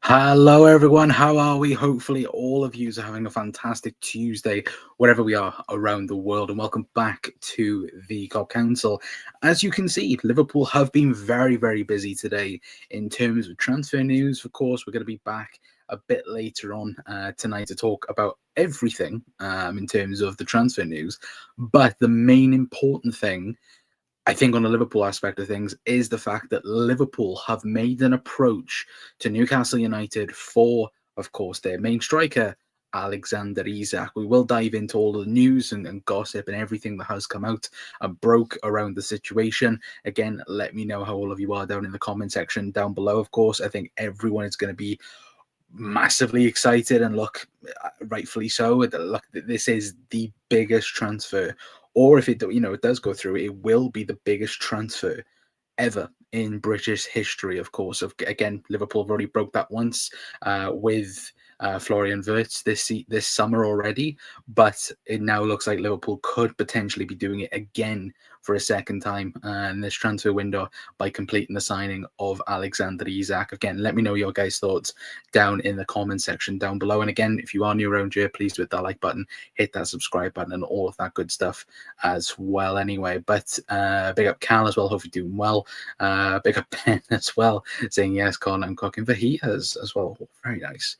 Hello, everyone. How are we? Hopefully, all of you are having a fantastic Tuesday, wherever we are around the world. And welcome back to the COP Council. As you can see, Liverpool have been very, very busy today in terms of transfer news. Of course, we're going to be back a bit later on tonight to talk about everything in terms of the transfer news. But the main important thing, I think, on the Liverpool aspect of things is the fact that Liverpool have made an approach to Newcastle United for, of course, their main striker, Alexander Isak. We will dive into all the news and gossip and everything that has come out and broke around the situation. Again, let me know how all of you are down in the comment section down below. Of course, I think everyone is going to be massively excited, and look, rightfully so. Look, this is the biggest transfer, or if it does go through, it will be the biggest transfer ever in British history. Of course, again, Liverpool have already broke that once with Florian Wirtz this summer already, but it now looks like Liverpool could potentially be doing it again for a second time in this transfer window by completing the signing of Alexander Isak. Again, let me know your guys' thoughts down in the comment section down below. And again, if you are new around here, please hit that like button, hit that subscribe button, and all of that good stuff as well. Anyway, but big up Cal as well. Hope you're doing well. Big up Ben as well, saying yes, Con, I'm cooking for he as well. Oh, very nice.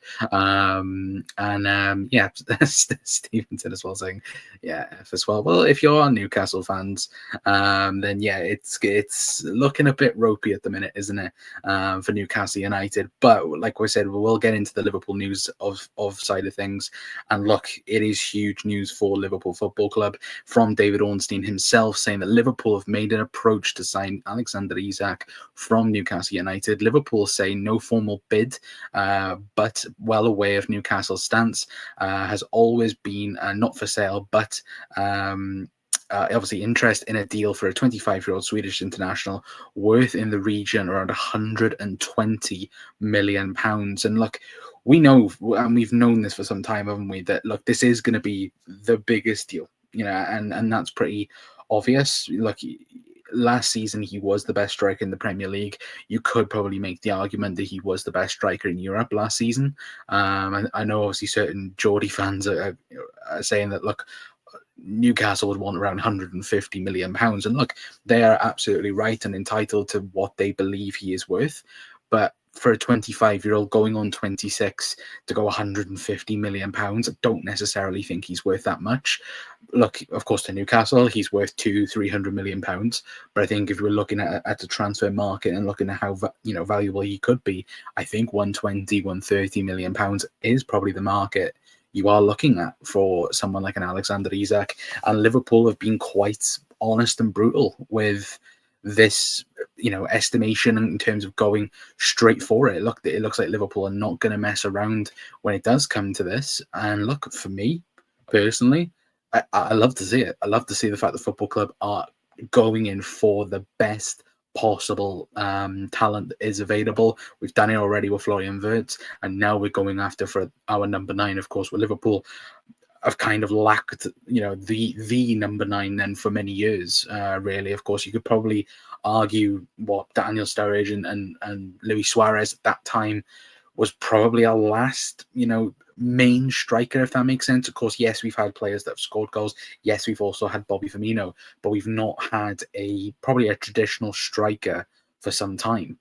Yeah, Stevenson as well saying yeah F as well. Well, if you're Newcastle fans, then yeah, it's looking a bit ropey at the minute, isn't it, for Newcastle United? But like we said, we will get into the Liverpool news of side of things. And look, it is huge news for Liverpool Football Club from David Ornstein himself, saying that Liverpool have made an approach to sign Alexander Isak from Newcastle United. Liverpool say no formal bid, but well aware of Newcastle's stance, has always been not for sale, but obviously interest in a deal for a 25-year-old Swedish international worth in the region around £120 million. And look, we know, and we've known this for some time, haven't we, that look, this is going to be the biggest deal, and that's pretty obvious. Look, last season he was the best striker in the Premier League. You could probably make the argument that he was the best striker in Europe last season. I know obviously certain Geordie fans are saying that, look, Newcastle would want around £150 million. And look, they are absolutely right and entitled to what they believe he is worth. But for a 25-year-old going on 26 to go £150 million, I don't necessarily think he's worth that much. Look, of course, to Newcastle, he's worth £200-300 million. But I think if we're looking at the transfer market and looking at how valuable he could be, I think £120-130 million is probably the market you are looking at for someone like an Alexander Isak. And Liverpool have been quite honest and brutal with this, estimation in terms of going straight for it. Look, it looks like Liverpool are not going to mess around when it does come to this. And look, for me personally, I love to see it. I love to see the fact that football club are going in for the best possible talent that is available. We've done it already with Florian Wirtz, and now we're going after for our number 9. Of course, with Liverpool, I've kind of lacked, the number 9 then for many years. Really, of course, you could probably argue what Daniel Sturridge and Luis Suarez at that time was probably our last, main striker, if that makes sense. Of course, yes, we've had players that have scored goals. Yes, we've also had Bobby Firmino, but we've not had probably a traditional striker for some time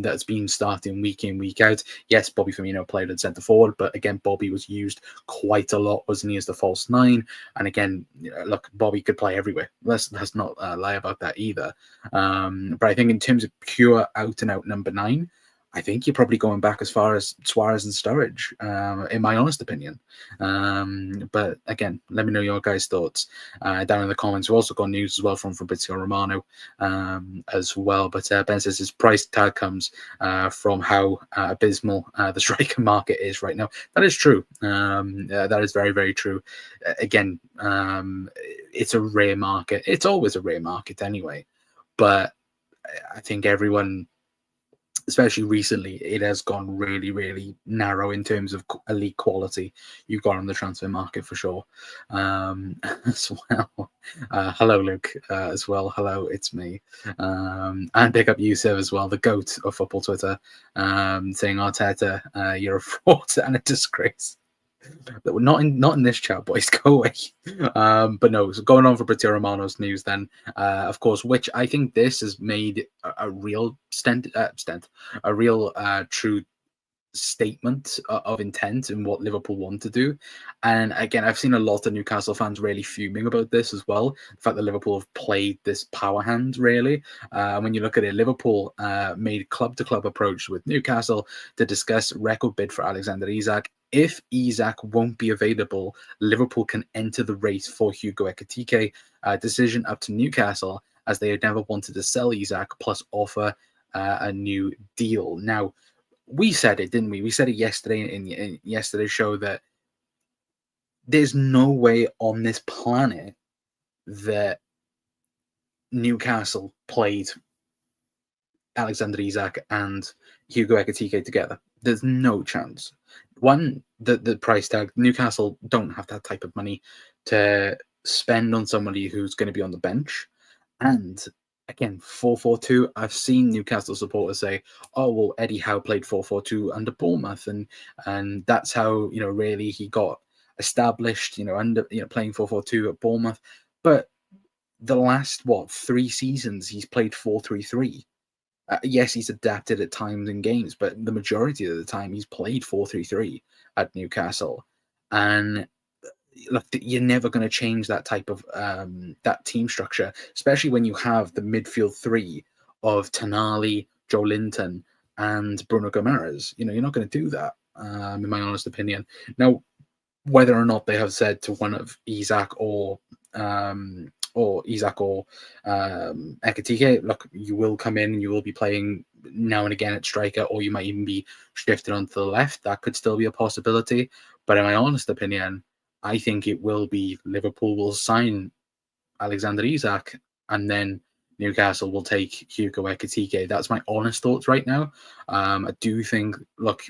that's been starting week in, week out. Yes, Bobby Firmino played at centre forward, but again, Bobby was used quite a lot, wasn't he, as the false 9? And again, look, Bobby could play everywhere. Let's not lie about that either. But I think in terms of pure out and out number 9, I think you're probably going back as far as Suarez and Sturridge, in my honest opinion. But again, let me know your guys' thoughts down in the comments. We've also got news as well from Fabrizio Romano as well. But Ben says his price tag comes from how abysmal the striker market is right now. That is true. That is very, very true. Again, it's a rare market. It's always a rare market anyway. But I think everyone especially recently, it has gone really, really narrow in terms of elite quality you've got on the transfer market for sure. As well. Hello, Luke, as well. Hello, it's me. And pick up Yusuf as well, the GOAT of football Twitter, saying, Arteta, you're a fraud and a disgrace. Not in this chat, boys. Go away. But no, so going on for Brazil Romano's news then, of course, which I think this has made a real a real true statement of intent and what Liverpool want to do. And again, I've seen a lot of Newcastle fans really fuming about this as well. The fact that Liverpool have played this power hand, really. When you look at it, Liverpool made club-to-club approach with Newcastle to discuss record bid for Alexander Isak. If Isak won't be available, Liverpool can enter the race for Hugo Ekitike. Decision up to Newcastle, as they had never wanted to sell Isak, plus offer a new deal. Now, we said it, didn't we? We said it yesterday in yesterday's show that there's no way on this planet that Newcastle played Alexander Isak and Hugo Ekitike together. There's no chance. One, the price tag, Newcastle don't have that type of money to spend on somebody who's going to be on the bench. And again, 4-4-2, I've seen Newcastle supporters say, oh, well, Eddie Howe played 4-4-2 under Bournemouth. And that's how, really he got established, under, playing 4-4-2 at Bournemouth. But the last, 3 seasons, he's played 4-3-3. Yes, he's adapted at times in games, but the majority of the time he's played 4-3-3 at Newcastle. And look, you're never going to change that type of that team structure, especially when you have the midfield three of Tonali, Joe Linton, and Bruno Gomes. You're not going to do that, in my honest opinion. Now, whether or not they have said to one of Isak or Ekitike, look, you will come in and you will be playing now and again at striker, or you might even be shifted onto the left. That could still be a possibility. But in my honest opinion, I think it will be Liverpool will sign Alexander Isak, and then Newcastle will take Hugo Ekitike. That's my honest thoughts right now. I do think, look,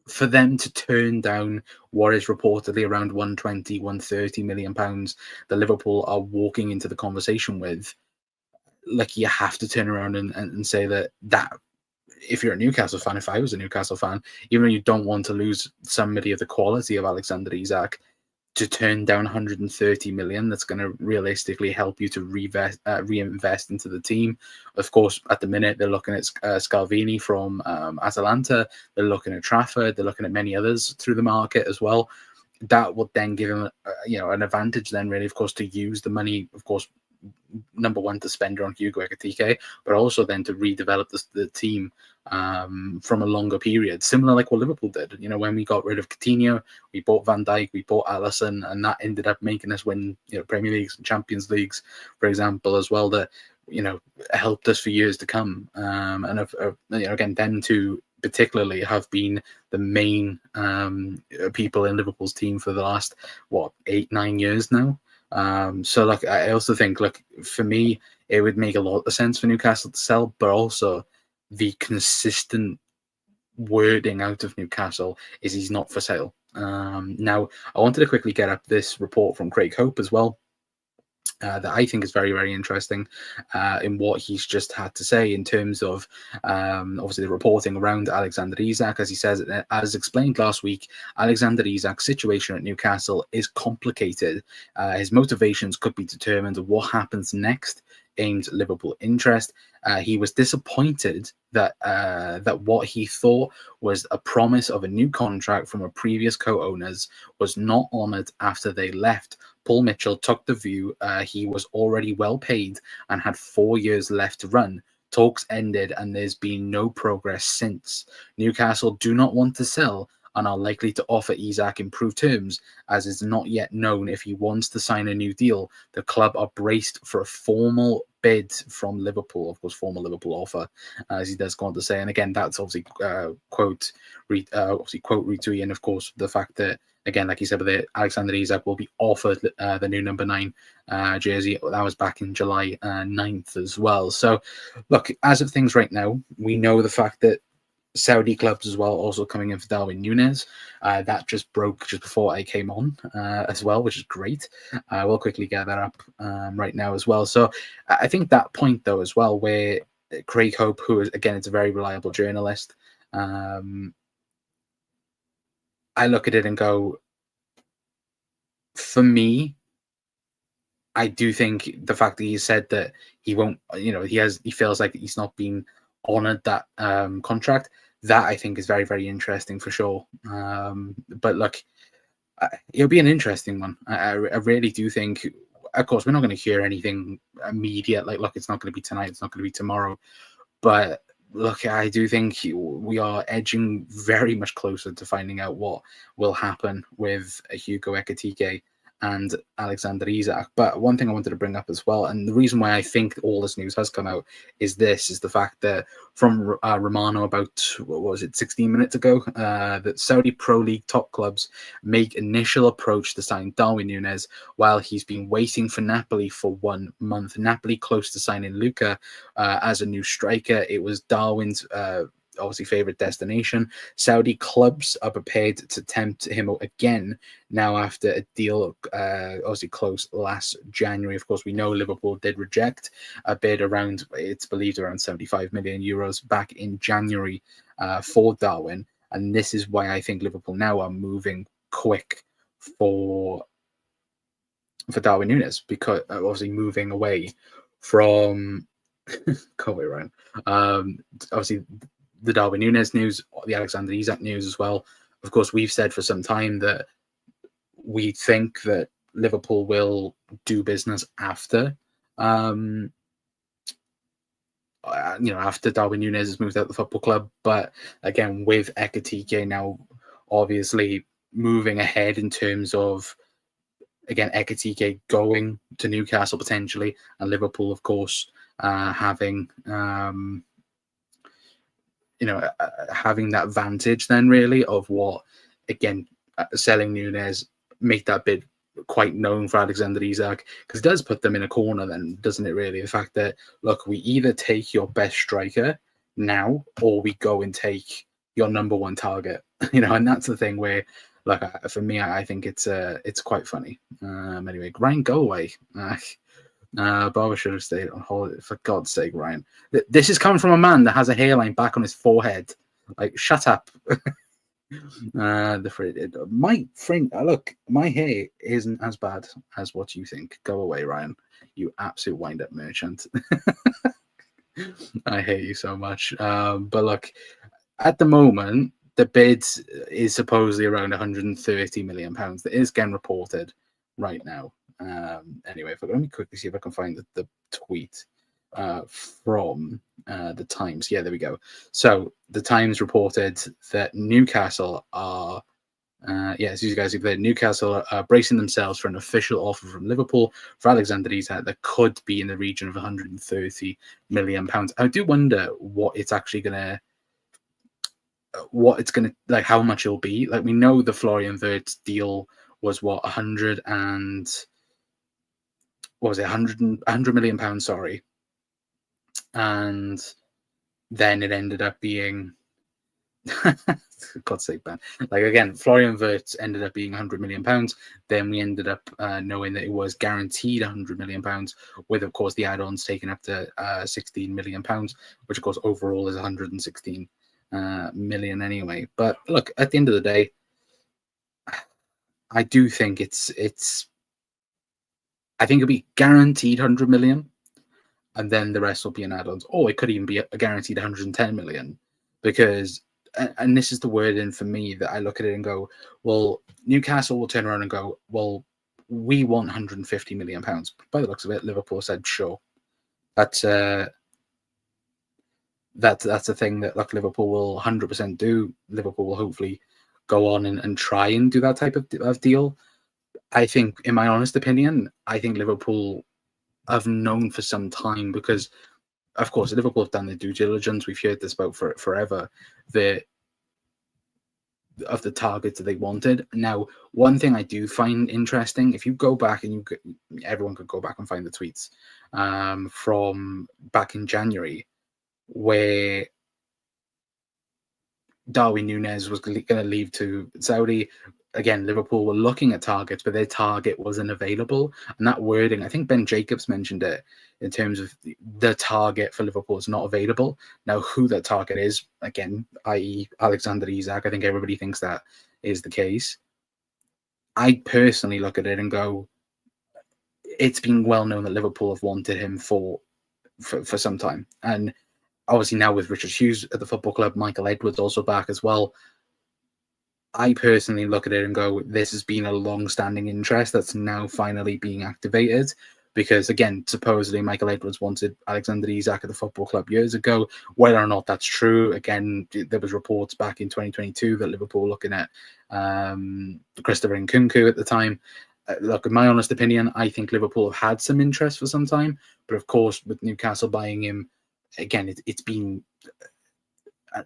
for them to turn down what is reportedly around 120, 130 million pounds that Liverpool are walking into the conversation with, like, you have to turn around and say that if you're a Newcastle fan, if I was a Newcastle fan, even though you don't want to lose somebody of the quality of Alexander Isak, to turn down 130 million, that's going to realistically help you to reinvest into the team. Of course, at the minute, they're looking at Scalvini from Atalanta. They're looking at Trafford. They're looking at many others through the market as well. That would then give him, an advantage then, really, of course, to use the money, of course, number one, to spend on Hugo Ekitike, but also then to redevelop the team from a longer period, similar like what Liverpool did. When we got rid of Coutinho, we bought Van Dijk, we bought Alisson, and that ended up making us win Premier Leagues and Champions Leagues, for example, as well, that helped us for years to come. And again, them two particularly have been the main people in Liverpool's team for the last 8-9 years now. So like, I also think, look, for me, it would make a lot of sense for Newcastle to sell, but also the consistent wording out of Newcastle is he's not for sale. Now, I wanted to quickly get up this report from Craig Hope as well, that I think is very, very interesting in what he's just had to say in terms of obviously the reporting around Alexander Isak. As he says, as explained last week, Alexander Isak's situation at Newcastle is complicated. His motivations could be determined of what happens next aimed at Liverpool interest. He was disappointed that what he thought was a promise of a new contract from a previous co-owners was not honoured after they left. Paul Mitchell took the view he was already well paid and had 4 years left to run. Talks ended and there's been no progress since. Newcastle do not want to sell and are likely to offer Isak improved terms, as it's not yet known if he wants to sign a new deal. The club are braced for a formal bid from Liverpool, of course, formal Liverpool offer, as he does go on to say. And again, that's obviously quote retweet, and of course the fact that, again, like you said, with Alexander Isak will be offered the new number 9 jersey. That was back in July 9th as well. So, look, as of things right now, we know the fact that Saudi clubs as well also coming in for Darwin Núñez. That just broke just before I came on as well, which is great. We'll quickly get that up right now as well. So I think that point, though, as well, where Craig Hope, who is, again, it's a very reliable journalist, I look at it and go, for me, I do think the fact that he said that he won't, he feels like he's not been honoured that contract, that I think is very, very interesting for sure. But look, it'll be an interesting one. I really do think, of course, we're not going to hear anything immediate. Like, look, it's not going to be tonight, it's not going to be tomorrow. But look, I do think we are edging very much closer to finding out what will happen with Hugo Ekitike and Alexander Isak. But one thing I wanted to bring up as well, and the reason why I think all this news has come out, is the fact that from Romano about, 16 minutes ago, that Saudi Pro League top clubs make initial approach to sign Darwin Núñez while he's been waiting for Napoli for 1 month. Napoli close to signing Luca as a new striker. It was Darwin's obviously favorite destination. Saudi clubs are prepared to tempt him again now after a deal obviously closed last January. Of course, we know Liverpool did reject a bid around, it's believed, around 75 million euros back in January for Darwin. And this is why I think Liverpool now are moving quick for Darwin Núñez, because obviously moving away from can't wait around obviously the Darwin Núñez news, the Alexander Isak news as well. Of course, we've said for some time that we think that Liverpool will do business after, after Darwin Núñez has moved out the football club. But again, with Ekitike now obviously moving ahead in terms of, again, Ekitike going to Newcastle potentially, and Liverpool, of course, having having that vantage then really of what, again, selling Núñez, make that bid quite known for Alexander Isak, because it does put them in a corner then, doesn't it really? The fact that, look, we either take your best striker now or we go and take your number 1 target, and that's the thing where, like, for me, I think it's quite funny. Anyway, Ryan, go away. Barber should have stayed on holiday. For God's sake, Ryan. This is coming from a man that has a hairline back on his forehead. Like, shut up. My friend, look, my hair isn't as bad as what you think. Go away, Ryan. You absolute wind-up merchant. I hate you so much. But look, at the moment, the bid is supposedly around £130 million. That is getting reported right now. Anyway, let me quickly see if I can find the tweet from the Times. Yeah, there we go. So the Times reported that Newcastle are, Newcastle are bracing themselves for an official offer from Liverpool for Alexander Isak that could be in the region of £130 million. I do wonder what it's actually gonna, like, how much it'll be. Like, we know the Florian Wirtz deal was what, 100 million pounds, sorry. And then it ended up being, for God's sake, man. Like, again, Florian Wirtz ended up being £100 million. Then we ended up knowing that it was guaranteed £100 million, with, of course, the add-ons taken up to £16 million, which, of course, overall is 116 million anyway. But look, at the end of the day, I do think I think it'll be guaranteed 100 million, and then the rest will be in add-ons. Or it could even be a guaranteed 110 million, because, and this is the word in for me that I look at it and go, well, Newcastle will turn around and go, well, we want 150 million pounds. By the looks of it, Liverpool said, sure. That's a thing that, like, Liverpool will 100% do. Liverpool will hopefully go on and try and do that type of deal. I think, in my honest opinion, I think Liverpool have known for some time because, of course, Liverpool have done their due diligence. We've heard this about for forever. Of the targets that they wanted. Now, one thing I do find interesting, if you go back and everyone could go back and find the tweets from back in January, where Darwin Núñez was going to leave to Saudi. Again, Liverpool were looking at targets, but their target wasn't available. And that wording, I think Ben Jacobs mentioned it in terms of the target for Liverpool is not available. Now, who that target is, again, i.e. Alexander Isak, I think everybody thinks that is the case. I personally look at it and go, it's been well known that Liverpool have wanted him for some time. And obviously now with Richard Hughes at the football club, Michael Edwards also back as well. I personally look at it and go, this has been a long-standing interest that's now finally being activated. Because again, supposedly Michael Edwards wanted Alexander Isak at the football club years ago. Whether or not that's true, again, there was reports back in 2022 that Liverpool were looking at Christopher Nkunku at the time. Look, in my honest opinion, I think Liverpool have had some interest for some time. But of course, with Newcastle buying him, again, it's been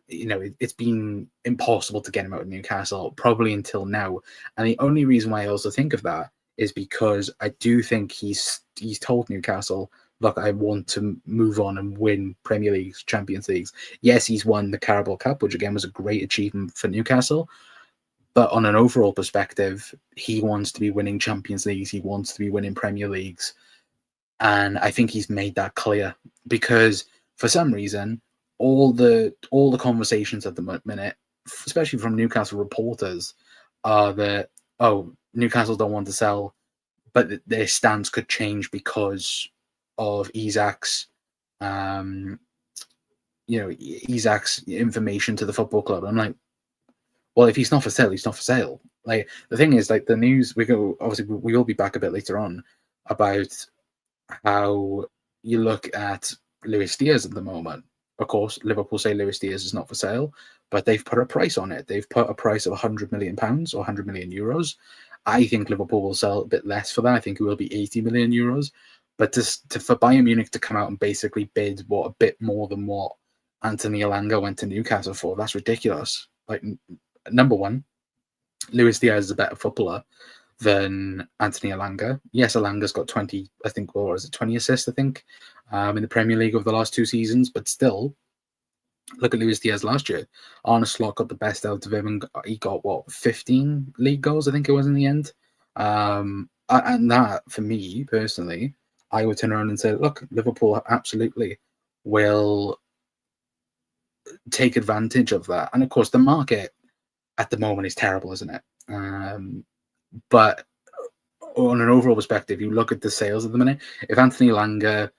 it's been impossible to get him out of Newcastle probably until now. And the only reason why I also think of that is because I do think he's told Newcastle, look, I want to move on and win Premier Leagues, Champions Leagues. Yes, he's won the Carabao Cup, which again was a great achievement for Newcastle. But on an overall perspective, he wants to be winning Champions Leagues. He wants to be winning Premier Leagues. And I think he's made that clear because for some reason, all the conversations at the minute, especially from Newcastle reporters, are that, oh, Newcastle don't want to sell, but their stance could change because of Isak's, Isak's information to the football club. I'm like, well, if he's not for sale, he's not for sale. Like the thing is, like the news, we will be back a bit later on about how you look at Luis Diaz at the moment. Of course, Liverpool say Luis Diaz is not for sale, but they've put a price on it. They've put a price of £100 million or 100 million euros. I think Liverpool will sell a bit less for that. I think it will be 80 million euros. But for Bayern Munich to come out and basically bid a bit more than what Anthony Elanga went to Newcastle for, that's ridiculous. Like, number one, Luis Diaz is a better footballer than Anthony Elanga. Yes, Elanga's got 20, I think, or is it 20 assists, I think, in the Premier League over the last 2 seasons. But still, look at Luis Diaz last year. Arne Slot got the best out of him and he got, 15 league goals, I think it was in the end. And that, for me, personally, I would turn around and say, look, Liverpool absolutely will take advantage of that. And of course, the market at the moment is terrible, isn't it? But on an overall perspective, you look at the sales at the minute. If Anthony Elanga,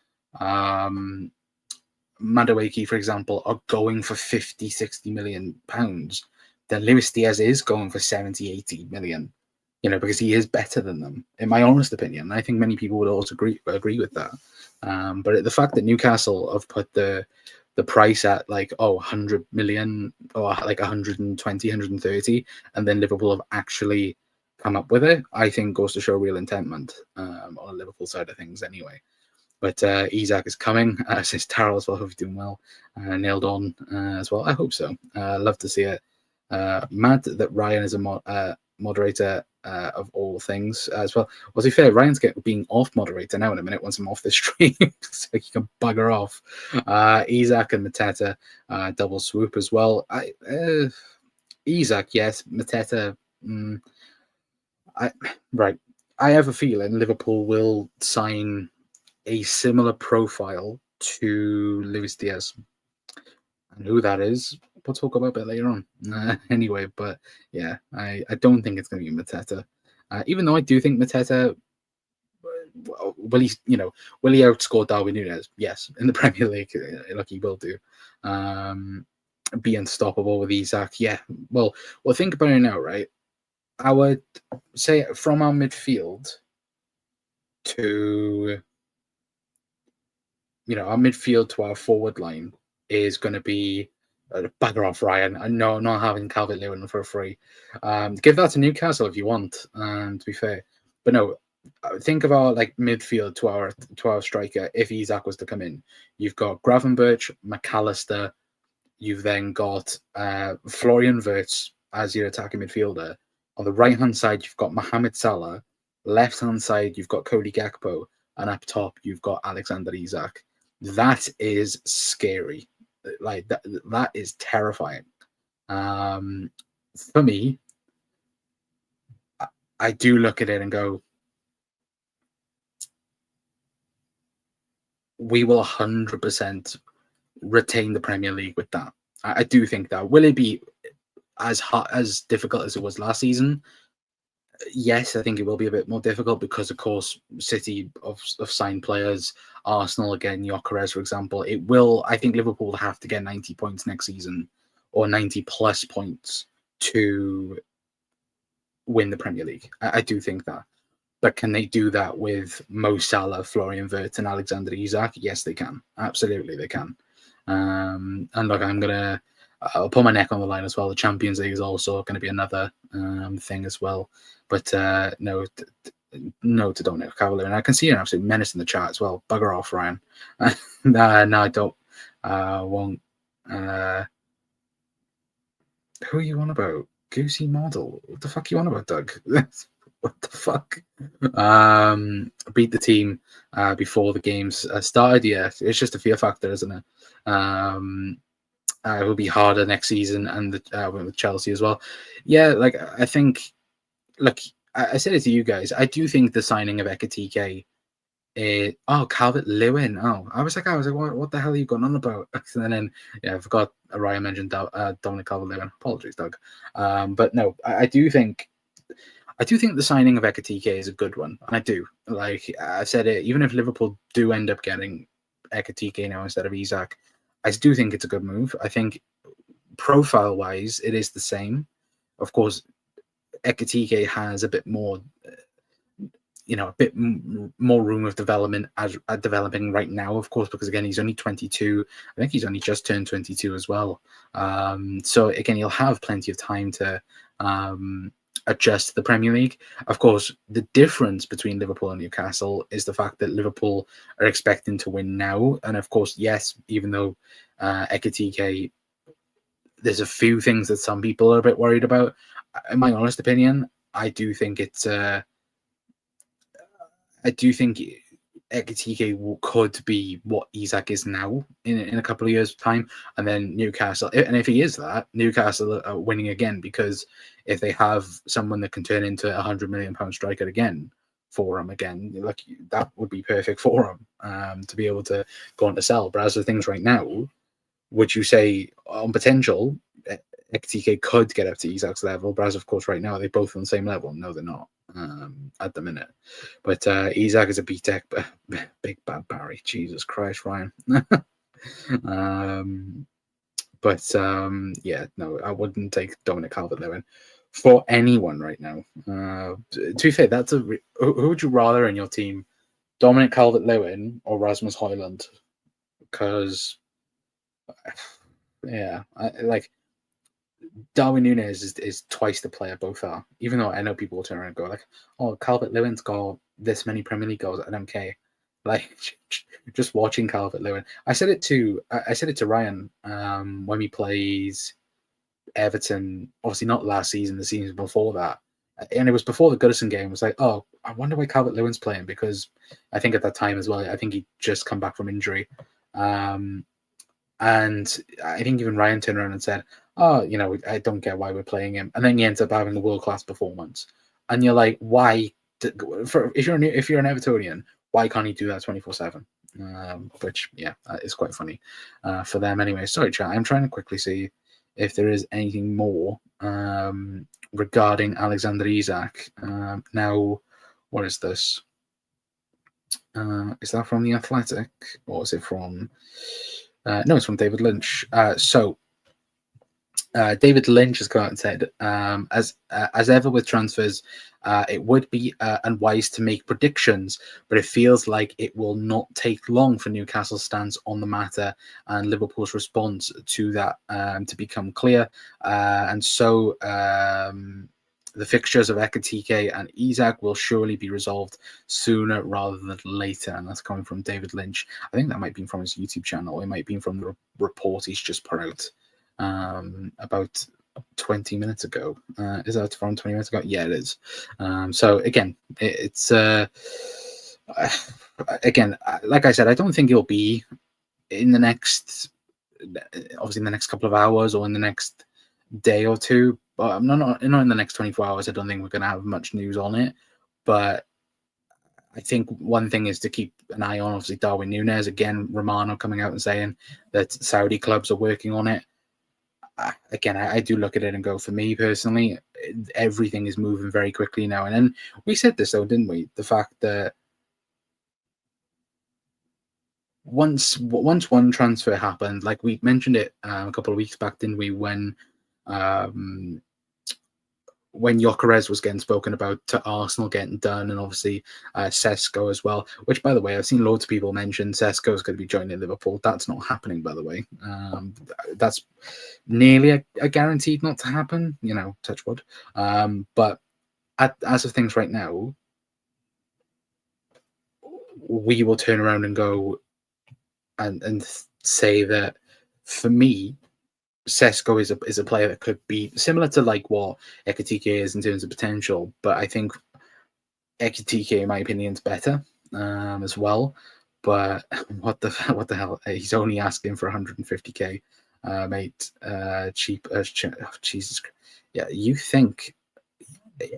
Madueke, for example, are going for 50, 60 million pounds, then Luis Diaz is going for 70, 80 million, because he is better than them, in my honest opinion. I think many people would also agree with that. But the fact that Newcastle have put the price at 100 million or 120, 130, and then Liverpool have actually come up with it, I think goes to show real intentment on the Liverpool side of things anyway. But Isak is coming. Says Tarrell as well. Hope you're doing well. Nailed on as well. I hope so. Love to see it. Mad that Ryan is a moderator of all things as well. Well, to be fair, Ryan's being off moderator now in a minute once I'm off the stream, so he can bugger off. Isak and Mateta double swoop as well. Isak, yes. Mateta, right. I have a feeling Liverpool will sign a similar profile to Luis Diaz. And who that is, we'll talk about a bit later on. Anyway, but yeah, I don't think it's going to be Mateta. Even though I do think Mateta, will he outscore Darwin Núñez? Yes, in the Premier League, like he will do. Be unstoppable with Isak. Yeah, well, think about it now, right? I would say from our midfield to our midfield to our forward line is going to be Bugger off, Ryan. No, I'm not having Calvert-Lewin for free. Give that to Newcastle if you want, to be fair. But no, think of our like midfield to our striker. If Isak was to come in, you've got Gravenberch, McAllister. You've then got Florian Wirtz as your attacking midfielder. On the right-hand side, you've got Mohamed Salah. Left-hand side, you've got Cody Gakpo. And up top, you've got Alexander Isak. That is scary. Like that is terrifying. For me, I do look at it and go, we will 100% retain the Premier League with that. I do think that. Will it be as difficult as it was last season? Yes, I think it will be a bit more difficult because, of course, City of signed players, Arsenal again, Gyökeres, for example. It will. I think Liverpool will have to get 90 points next season, or 90 plus points to win the Premier League. I do think that. But can they do that with Mo Salah, Florian Wirtz, and Alexander Isak? Yes, they can. Absolutely, they can. And look, I'll put my neck on the line as well. The Champions League is also going to be another thing as well. But no to Dominic Calvert-Lewin. I can see an absolute menace in the chat as well. Bugger off, Ryan. No, I don't. Won't. Who are you on about? Goosey Model? What the fuck are you on about, Doug? What the fuck? Beat the team before the games started. Yeah, it's just a fear factor, isn't it? It will be harder next season, and with Chelsea as well. Yeah, like I think. Look, I said it to you guys. I do think the signing of Ekitike. Calvert-Lewin. I was like, what the hell are you going on about? And then, yeah, I forgot Ryan mentioned Dominic Calvert-Lewin. Apologies, Doug. But no, I do think the signing of Ekitike is a good one. And I do. Like I said, even if Liverpool do end up getting Ekitike now instead of Isak, I do think it's a good move. I think profile-wise, it is the same. Of course, Ekitike has a bit more, a bit more room of development as developing right now, of course, because again, he's only 22. I think he's only just turned 22 as well. So again, he'll have plenty of time to adjust to the Premier League. Of course, the difference between Liverpool and Newcastle is the fact that Liverpool are expecting to win now. And of course, yes, even though Ekitike, there's a few things that some people are a bit worried about. In my honest opinion, I do think Ekitike could be what Isak is now in a couple of years' time, and then Newcastle. And if he is that, Newcastle are winning again, because if they have someone that can turn into £100 million striker again for him again, like that would be perfect for him to be able to go on to sell. But as the things right now, would you say on potential, Ekitike could get up to Isak's level? But as of course right now, they're both on the same level. No, they're not at the minute. But Isak is a BTEC, big bad Barry. Jesus Christ, Ryan. Yeah, no, I wouldn't take Dominic Calvert-Lewin for anyone right now. To be fair, who would you rather in your team, Dominic Calvert-Lewin or Rasmus Højlund? Because yeah, like Darwin Núñez is twice the player both are. Even though I know people will turn around and go like, "Oh, Calvert-Lewin's got this many Premier League goals." I don't care. Like just watching Calvert-Lewin. I said it to Ryan when we plays Everton. Obviously not last season, the season before that, and it was before the Goodison game. It was like, oh, I wonder why Calvert-Lewin's playing, because I think at that time as well, I think he'd just come back from injury. And I think even Ryan turned around and said, "Oh, I don't get why we're playing him." And then he ends up having a world-class performance. And you're like, why? If you're an Evertonian, why can't he do that 24/7? Which, yeah, is quite funny for them anyway. Sorry, chat. I'm trying to quickly see if there is anything more regarding Alexander Isak. Now, what is this? Is that from The Athletic, or is it from... no, it's from David Lynch. So David Lynch has come out and said, as ever with transfers, it would be unwise to make predictions, but it feels like it will not take long for Newcastle's stance on the matter and Liverpool's response to that to become clear. And so the fixtures of Ekitike and Isak will surely be resolved sooner rather than later. And that's coming from David Lynch. I think that might be from his YouTube channel. It might be from the report he's just put out about 20 minutes ago. Is that from 20 minutes ago? Yeah, it is. So again, it's again, like I said, I don't think it'll be in the next, obviously in the next couple of hours or in the next day or two, but I'm not in the next 24 hours. I don't think we're going to have much news on it, but I think one thing is to keep an eye on, obviously, Darwin Núñez. Again, Romano coming out and saying that Saudi clubs are working on it. Again, I do look at it and go, for me personally, everything is moving very quickly now. And then we said this, though, didn't we? The fact that once one transfer happened, like we mentioned it a couple of weeks back, didn't we? When Gyökeres was getting spoken about to Arsenal getting done, and obviously Sesko as well, which, by the way, I've seen loads of people mention Sesko's going to be joining Liverpool. That's not happening, by the way. That's nearly a guaranteed not to happen, touch wood. But as of things right now, we will turn around and go and say that, for me, Sesko is a player that could be similar to like what Ekitike is in terms of potential, but I think Ekitike, in my opinion, is better as well. But what the hell? He's only asking for 150k, mate. Cheap as Jesus. Yeah, you think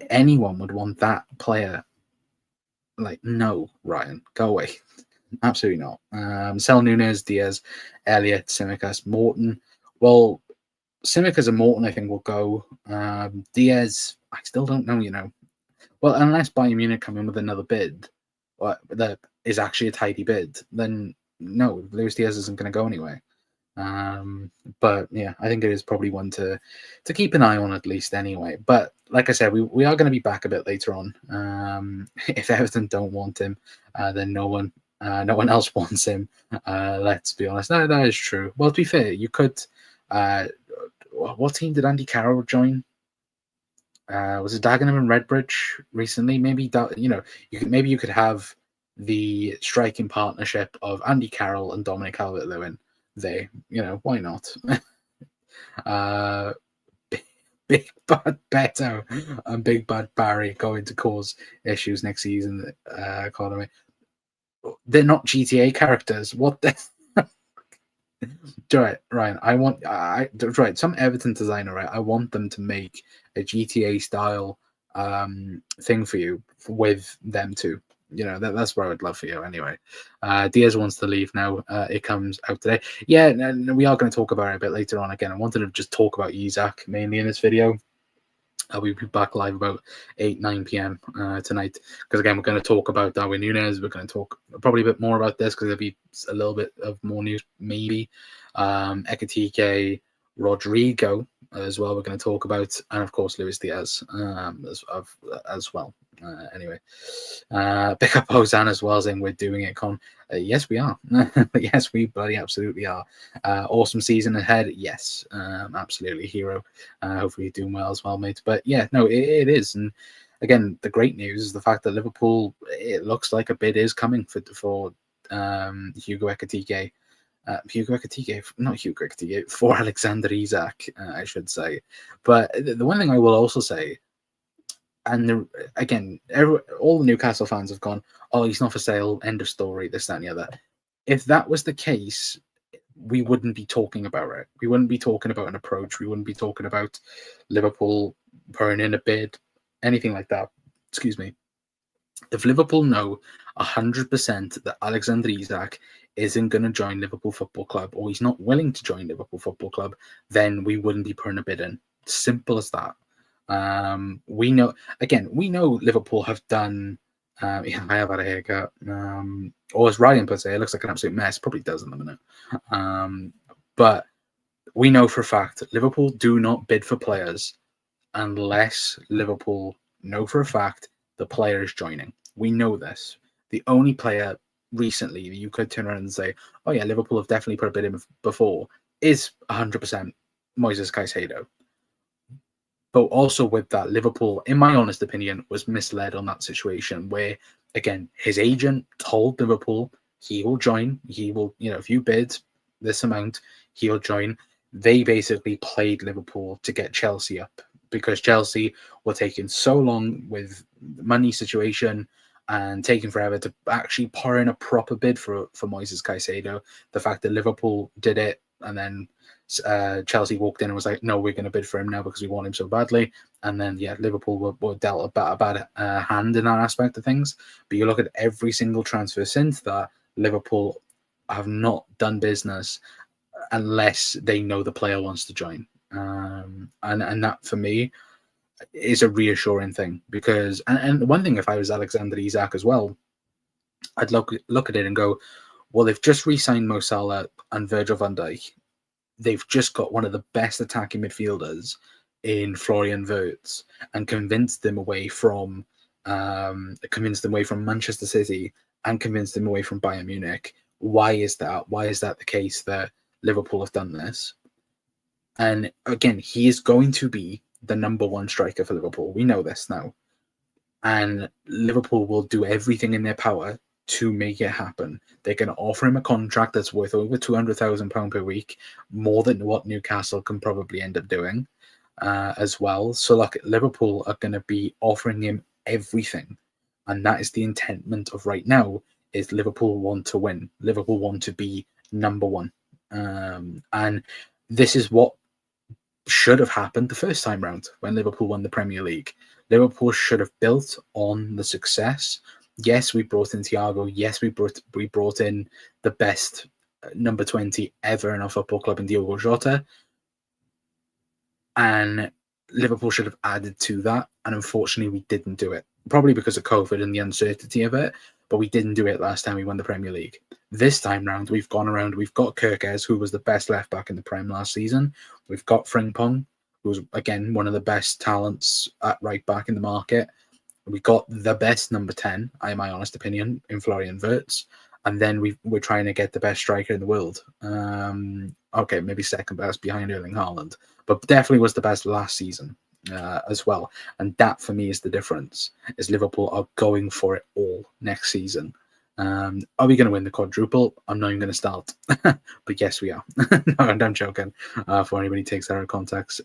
anyone would want that player? Like, no, Ryan, go away. Absolutely not. Sell Núñez, Diaz, Elliott, Tsimikas, Morton. Well, Tsimikas and Morton, I think, will go. Diaz, I still don't know, Well, unless Bayern Munich come in with another bid that is actually a tidy bid, then no, Luis Diaz isn't going to go anyway. But yeah, I think it is probably one to keep an eye on, at least anyway. But like I said, we are going to be back a bit later on. If Everton don't want him, then no one else wants him. Let's be honest. No, that is true. Well, to be fair, you could. What team did Andy Carroll join? Was it Dagenham and Redbridge recently? Maybe you could have the striking partnership of Andy Carroll and Dominic Calvert-Lewin. Why not? Big Bad Beto and Big Bad Barry going to cause issues next season. Economy. They're not GTA characters. What the? Right, Ryan. Some Everton designer, right? I want them to make a GTA style thing for you with them too. That's where I would love for you anyway. Diaz wants to leave now. It comes out today. Yeah, and we are going to talk about it a bit later on. Again, I wanted to just talk about Isak mainly in this video. We'll be back live about 9 p.m. Tonight, because again, we're going to talk about Darwin Núñez. We're going to talk probably a bit more about this because there'll be a little bit of more news, maybe. Ekitike, Rodrigo as well. We're going to talk about, and of course, Luis Diaz as well. Anyway, pick up Hosan as well, saying we're doing it, Con. Yes, we are. Yes, we bloody absolutely are. Awesome season ahead. Yes, absolutely, hero. Hopefully you're doing well as well, mate. But yeah, no, it is. And again, the great news is the fact that Liverpool, it looks like a bid is coming for Hugo Ekitike. For Alexander Isak, I should say. But the one thing I will also say, and again, all the Newcastle fans have gone, oh, he's not for sale, end of story, this, that, and the other. If that was the case, we wouldn't be talking about it. We wouldn't be talking about an approach. We wouldn't be talking about Liverpool putting in a bid, anything like that. Excuse me. If Liverpool know 100% that Alexander Isak isn't going to join Liverpool Football Club, or he's not willing to join Liverpool Football Club, then we wouldn't be putting a bid in. Simple as that. We know Liverpool have done. I have had a haircut. Or as Ryan puts it looks like an absolute mess. Probably does in a minute. But We know for a fact Liverpool do not bid for players unless Liverpool know for a fact the player is joining. We know this. The only player recently that you could turn around and say, oh yeah, Liverpool have definitely put a bid in before is 100% Moises Caicedo. But also with that, Liverpool, in my honest opinion, was misled on that situation where, again, his agent told Liverpool he will join. He will, if you bid this amount, he'll join. They basically played Liverpool to get Chelsea up because Chelsea were taking so long with the money situation and taking forever to actually pour in a proper bid for Moises Caicedo. The fact that Liverpool did it and then Chelsea walked in and was like, no, we're going to bid for him now because we want him so badly. And then, Liverpool were dealt a bad hand in that aspect of things. But you look at every single transfer since that, Liverpool have not done business unless they know the player wants to join. And that, for me, is a reassuring thing because, and one thing, if I was Alexander Isak as well, I'd look at it and go, well, they've just re-signed Mo Salah and Virgil van Dijk. They've just got one of the best attacking midfielders in Florian Wirtz and convinced them away from Manchester City and convinced them away from Bayern Munich. Why is that? Why is that the case that Liverpool have done this? And again, he is going to be the number one striker for Liverpool. We know this now. And Liverpool will do everything in their power to make it happen. They're going to offer him a contract that's worth over £200,000 per week, more than what Newcastle can probably end up doing as well. So, look, Liverpool are going to be offering him everything. And that is the intentment of right now, is Liverpool want to win. Liverpool want to be number one. And this is what should have happened the first time round when Liverpool won the Premier League. Liverpool should have built on the success. Yes, we brought in Thiago. Yes, we brought in the best number 20 ever in our football club in Diogo Jota. And Liverpool should have added to that. And unfortunately, we didn't do it. Probably because of COVID and the uncertainty of it. But we didn't do it last time we won the Premier League. This time round, we've gone around. We've got Kirkes, who was the best left back in the Prem last season. We've got Frimpong, who's, again, one of the best talents at right back in the market. We got the best number 10, in my honest opinion, in Florian Wirtz. And then we're trying to get the best striker in the world. Okay, maybe second best behind Erling Haaland. But definitely was the best last season as well. And that, for me, is the difference, is Liverpool are going for it all next season. Are we going to win the quadruple? I'm not even going to start. But yes, we are. No, I'm joking. For anybody who takes that out of context.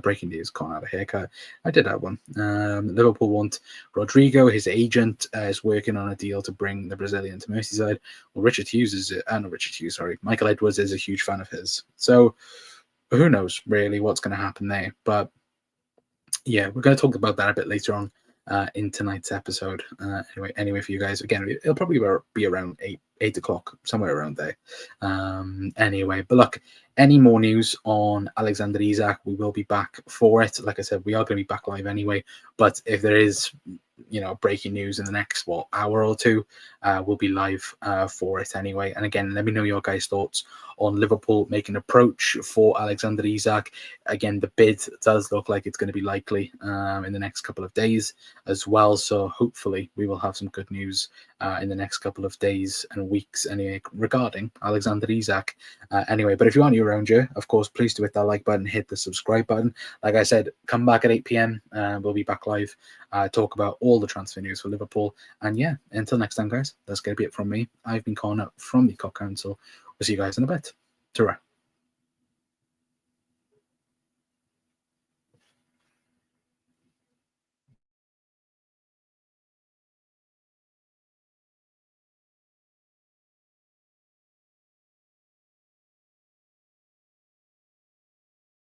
Breaking news, can't have a haircut. I did have one. Liverpool want Rodrigo. His agent is working on a deal to bring the Brazilian to Merseyside. Well, Michael Edwards is a huge fan of his. So who knows really what's going to happen there. But yeah, we're going to talk about that a bit later on in tonight's episode. Anyway, for you guys, again, it'll probably be around 8 o'clock, somewhere around there. Anyway, but look, any more news on Alexander Isak, we will be back for it. Like I said, we are going to be back live anyway. But if there is, breaking news in the next hour or two, we'll be live for it anyway. And again, let me know your guys' thoughts on Liverpool making approach for Alexander Isak. Again, the bid does look like it's going to be likely in the next couple of days as well. So hopefully we will have some good news in the next couple of days and weeks anyway regarding Alexander Isak. Anyway, but if you aren't new around here, of course, please do hit that like button, hit the subscribe button. Like I said, come back at 8 p.m. We'll be back live, talk about all the transfer news for Liverpool. And yeah, until next time, guys, that's going to be it from me. I've been Connor from the Cock Council. We'll see you guys in a bit. Ta-ra.